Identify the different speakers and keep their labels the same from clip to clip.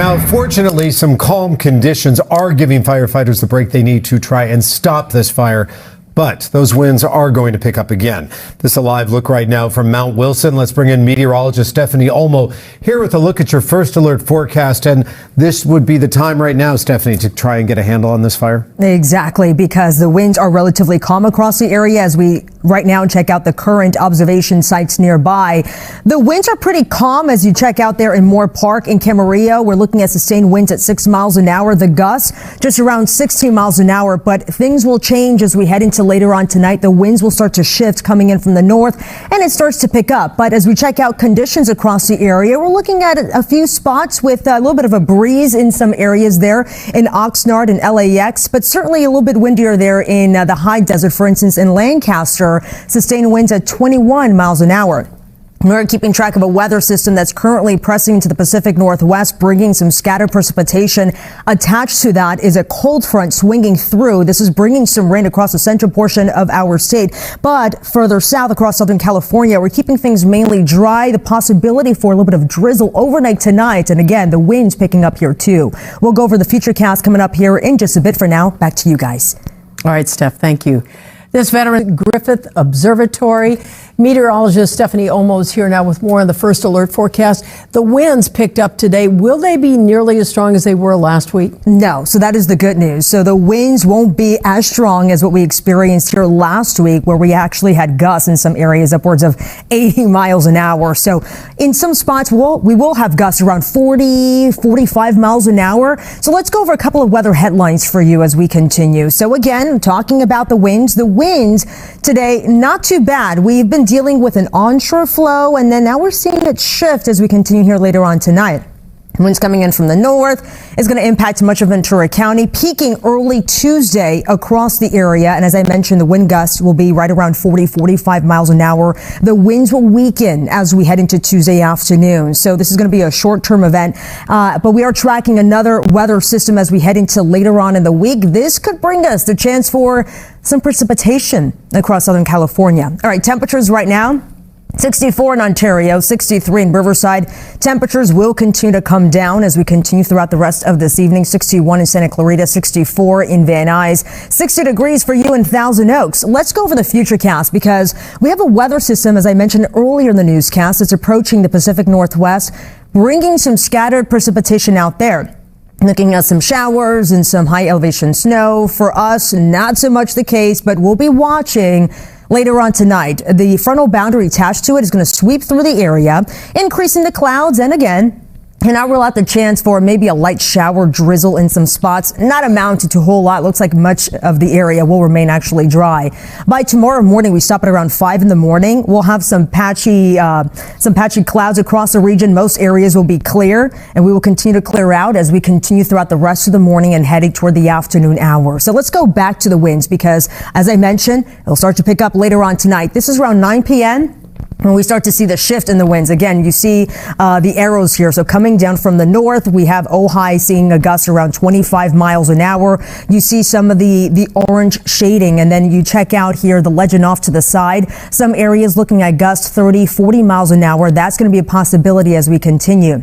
Speaker 1: Now, fortunately, some calm conditions are giving firefighters the break they need to try and stop this fire. But those winds are going to pick up again. This is a live look right now from Mount Wilson. Let's bring in meteorologist Stephanie Olmo here with a look at your first alert forecast. And this would be the time right now, Stephanie, to try and get a handle on this fire.
Speaker 2: Exactly, because the winds are relatively calm across the area as we right now check out the current observation sites nearby. The winds are pretty calm as you check out there in Moore Park in Camarillo. We're looking at sustained winds at 6 miles an hour. The gusts just around 16 miles an hour. But things will change as we head into later on tonight. The winds will start to shift coming in from the north and it starts to pick up. But as we check out conditions across the area, we're looking at a few spots with a little bit of a breeze in some areas there in Oxnard and LAX, but certainly a little bit windier there in the high desert, for instance, in Lancaster. Sustained winds at 21 miles an hour. We're keeping track of a weather system that's currently pressing into the Pacific Northwest, bringing some scattered precipitation. Attached to that is a cold front swinging through. This is bringing some rain across the central portion of our state. But further south across Southern California, we're keeping things mainly dry. The possibility for a little bit of drizzle overnight tonight. And again, the winds picking up here too. We'll go over the futurecast coming up here in just a bit. For now, back to you guys.
Speaker 3: All right, Steph, thank you. This veteran Griffith Observatory meteorologist Stephanie Olmo is here now with more on the first alert forecast. The winds picked up today. Will they be nearly as strong as they were last week?
Speaker 2: No. So that is the good news. So the winds won't be as strong as what we experienced here last week, where we actually had gusts in some areas upwards of 80 miles an hour. So in some spots, we will have gusts around 40, 45 miles an hour. So let's go over a couple of weather headlines for you as we continue. So again, talking about the winds today, not too bad. We've been dealing with an onshore flow, and then now we're seeing it shift as we continue here later on tonight. Winds coming in from the north is going to impact much of Ventura County, peaking early Tuesday across the area. And as I mentioned, the wind gusts will be right around 40, 45 miles an hour. The winds will weaken as we head into Tuesday afternoon. So this is going to be a short-term event. But we are tracking another weather system as we head into later on in the week. This could bring us the chance for some precipitation across Southern California. All right, temperatures right now. 64 in Ontario, 63 in Riverside. Temperatures will continue to come down as we continue throughout the rest of this evening. 61 in Santa Clarita, 64 in Van Nuys, 60 degrees for you in Thousand Oaks. Let's go over the futurecast because we have a weather system, as I mentioned earlier in the newscast, that's approaching the Pacific Northwest, bringing some scattered precipitation out there. Looking at some showers and some high elevation snow. For us, not so much the case, but we'll be watching later on tonight. The frontal boundary attached to it is going to sweep through the area, increasing the clouds. And again, and I'll rule out the chance for maybe a light shower drizzle in some spots, not amounting to a whole lot. Looks like much of the area will remain actually dry. By tomorrow morning, we stop at around 5 in the morning. We'll have some patchy clouds across the region. Most areas will be clear, and we will continue to clear out as we continue throughout the rest of the morning and heading toward the afternoon hour. So let's go back to the winds because, as I mentioned, it'll start to pick up later on tonight. This is around 9 p.m. when we start to see the shift in the winds. Again, you see the arrows here. So coming down from the north, we have Ojai seeing a gust around 25 miles an hour. You see some of the orange shading, and then you check out here the legend off to the side. Some areas looking at gusts 30, 40 miles an hour. That's going to be a possibility as we continue.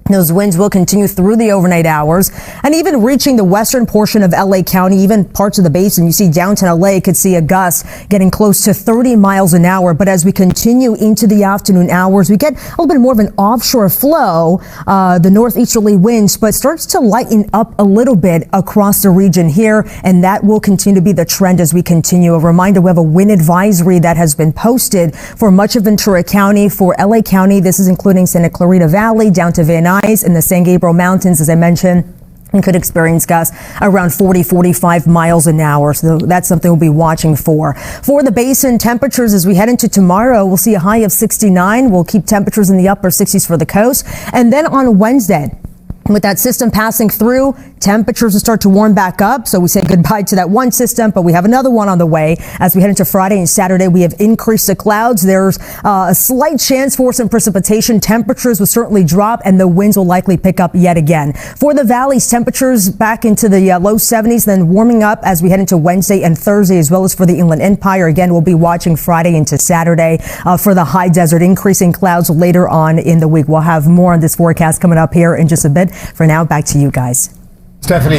Speaker 2: Those winds will continue through the overnight hours and even reaching the western portion of LA County, even parts of the basin. You see downtown LA could see a gust getting close to 30 miles an hour. But as we continue into the afternoon hours, we get a little bit more of an offshore flow, the northeasterly winds, but starts to lighten up a little bit across the region here. And that will continue to be the trend as we continue. A reminder, we have a wind advisory that has been posted for much of Ventura County, for LA County. This is including Santa Clarita Valley down to Van Nuys in the San Gabriel Mountains, as I mentioned. And could experience gusts around 40, 45 miles an hour. So that's something we'll be watching for. For the basin temperatures, as we head into tomorrow, we'll see a high of 69. We'll keep temperatures in the upper 60s for the coast. And then on Wednesday, with that system passing through, temperatures will start to warm back up. So we say goodbye to that one system, but we have another one on the way. As we head into Friday and Saturday, we have increased the clouds. There's a slight chance for some precipitation. Temperatures will certainly drop and the winds will likely pick up yet again. For the valleys, temperatures back into the low 70s, then warming up as we head into Wednesday and Thursday, as well as for the Inland Empire. Again, we'll be watching Friday into Saturday for the high desert, increasing clouds later on in the week. We'll have more on this forecast coming up here in just a bit. For now, back to you guys.
Speaker 1: Stephanie.